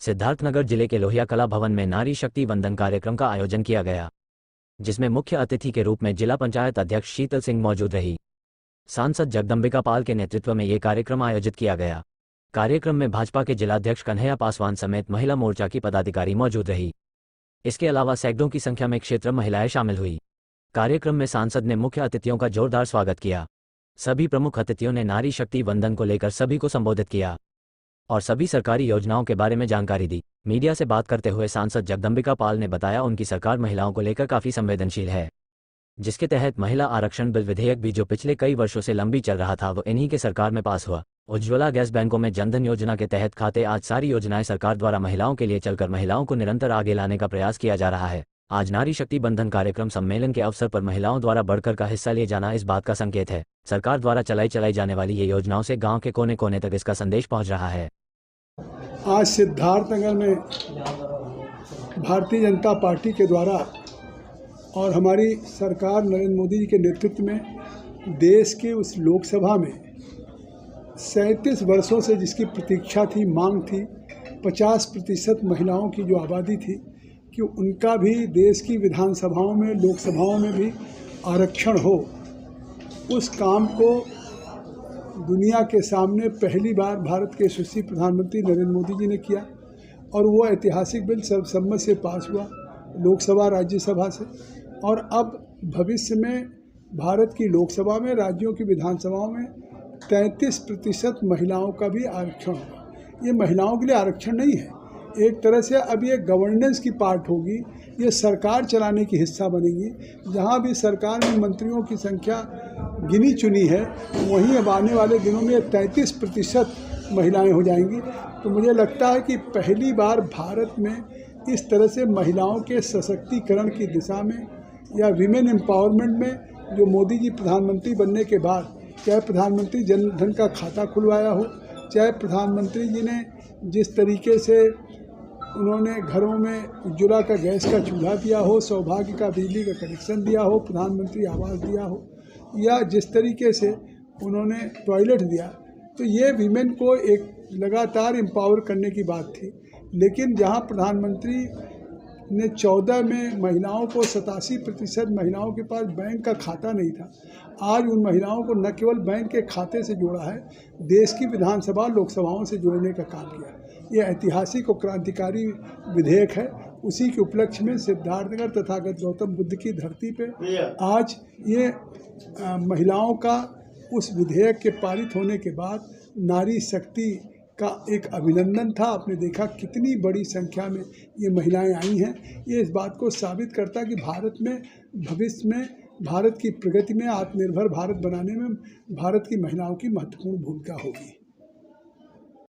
सिद्धार्थनगर जिले के लोहिया कला भवन में नारी शक्ति वंदन कार्यक्रम का आयोजन किया गया, जिसमें मुख्य अतिथि के रूप में जिला पंचायत अध्यक्ष शीतल सिंह मौजूद रही। सांसद जगदम्बिका पाल के नेतृत्व में ये कार्यक्रम आयोजित किया गया। कार्यक्रम में भाजपा के जिलाध्यक्ष कन्हैया पासवान समेत महिला मोर्चा की पदाधिकारी मौजूद रही। इसके अलावा सैकड़ों की संख्या में क्षेत्र महिलाएं शामिल हुई। कार्यक्रम में सांसद ने मुख्य अतिथियों का जोरदार स्वागत किया। सभी प्रमुख अतिथियों ने नारी शक्ति वंदन को लेकर सभी को संबोधित किया और सभी सरकारी योजनाओं के बारे में जानकारी दी। मीडिया से बात करते हुए सांसद जगदम्बिका पाल ने बताया उनकी सरकार महिलाओं को लेकर काफी संवेदनशील है, जिसके तहत महिला आरक्षण बिल विधेयक भी जो पिछले कई वर्षों से लंबी चल रहा था वो इन्हीं के सरकार में पास हुआ। उज्ज्वला गैस बैंकों में जनधन योजना के तहत खाते, आज सारी योजनाएं सरकार द्वारा महिलाओं के लिए चलकर महिलाओं को निरंतर आगे लाने का प्रयास किया जा रहा है। आज नारी शक्ति बंधन कार्यक्रम सम्मेलन के अवसर पर महिलाओं द्वारा बढ़कर का हिस्सा लिए जाना इस बात का संकेत है। सरकार द्वारा चलाई जाने वाली ये योजनाओं से गाँव के कोने कोने तक इसका संदेश पहुँच रहा है। आज सिद्धार्थनगर में भारतीय जनता पार्टी के द्वारा और हमारी सरकार नरेंद्र मोदी जी के नेतृत्व में देश के उस लोकसभा में 37 वर्षों से जिसकी प्रतीक्षा थी, मांग थी, 50% महिलाओं की जो आबादी थी कि उनका भी देश की विधानसभाओं में, लोकसभाओं में भी आरक्षण हो, उस काम को दुनिया के सामने पहली बार भारत के यशस्वी प्रधानमंत्री नरेंद्र मोदी जी ने किया और वो ऐतिहासिक बिल सर्वसम्मत से पास हुआ लोकसभा राज्यसभा से। और अब भविष्य में भारत की लोकसभा में, राज्यों की विधानसभाओं में 33% महिलाओं का भी आरक्षण होगा। ये महिलाओं के लिए आरक्षण नहीं है, एक तरह से अब ये गवर्नेंस की पार्ट होगी, ये सरकार चलाने की हिस्सा बनेगी। जहाँ भी सरकार में मंत्रियों की संख्या गिनी चुनी है, वहीं अब आने वाले दिनों में 33% महिलाएं हो जाएंगी। तो मुझे लगता है कि पहली बार भारत में इस तरह से महिलाओं के सशक्तिकरण की दिशा में या विमेन एम्पावरमेंट में जो मोदी जी प्रधानमंत्री बनने के बाद, चाहे प्रधानमंत्री जन धन का खाता खुलवाया हो, चाहे प्रधानमंत्री जी ने जिस तरीके से उन्होंने घरों में उज्ज्वला का गैस का चूल्हा दिया हो, सौभाग्य का बिजली का कनेक्शन दिया हो, प्रधानमंत्री आवास दिया हो, या जिस तरीके से उन्होंने टॉयलेट दिया, तो ये वीमेन को एक लगातार एम्पावर करने की बात थी। लेकिन जहां प्रधानमंत्री ने 14 में महिलाओं को 87% महिलाओं के पास बैंक का खाता नहीं था, आज उन महिलाओं को न केवल बैंक के खाते से जोड़ा है, देश की विधानसभा लोकसभाओं से जोड़ने का काम किया। ये ऐतिहासिक और क्रांतिकारी विधेयक है। उसी के उपलक्ष्य में सिद्धार्थनगर तथागत गौतम बुद्ध की धरती पे आज ये महिलाओं का उस विधेयक के पारित होने के बाद नारी शक्ति का एक अभिनंदन था। आपने देखा कितनी बड़ी संख्या में ये महिलाएं आई हैं। ये इस बात को साबित करता कि भारत में भविष्य में भारत की प्रगति में, आत्मनिर्भर भारत बनाने में भारत की महिलाओं की महत्वपूर्ण भूमिका होगी।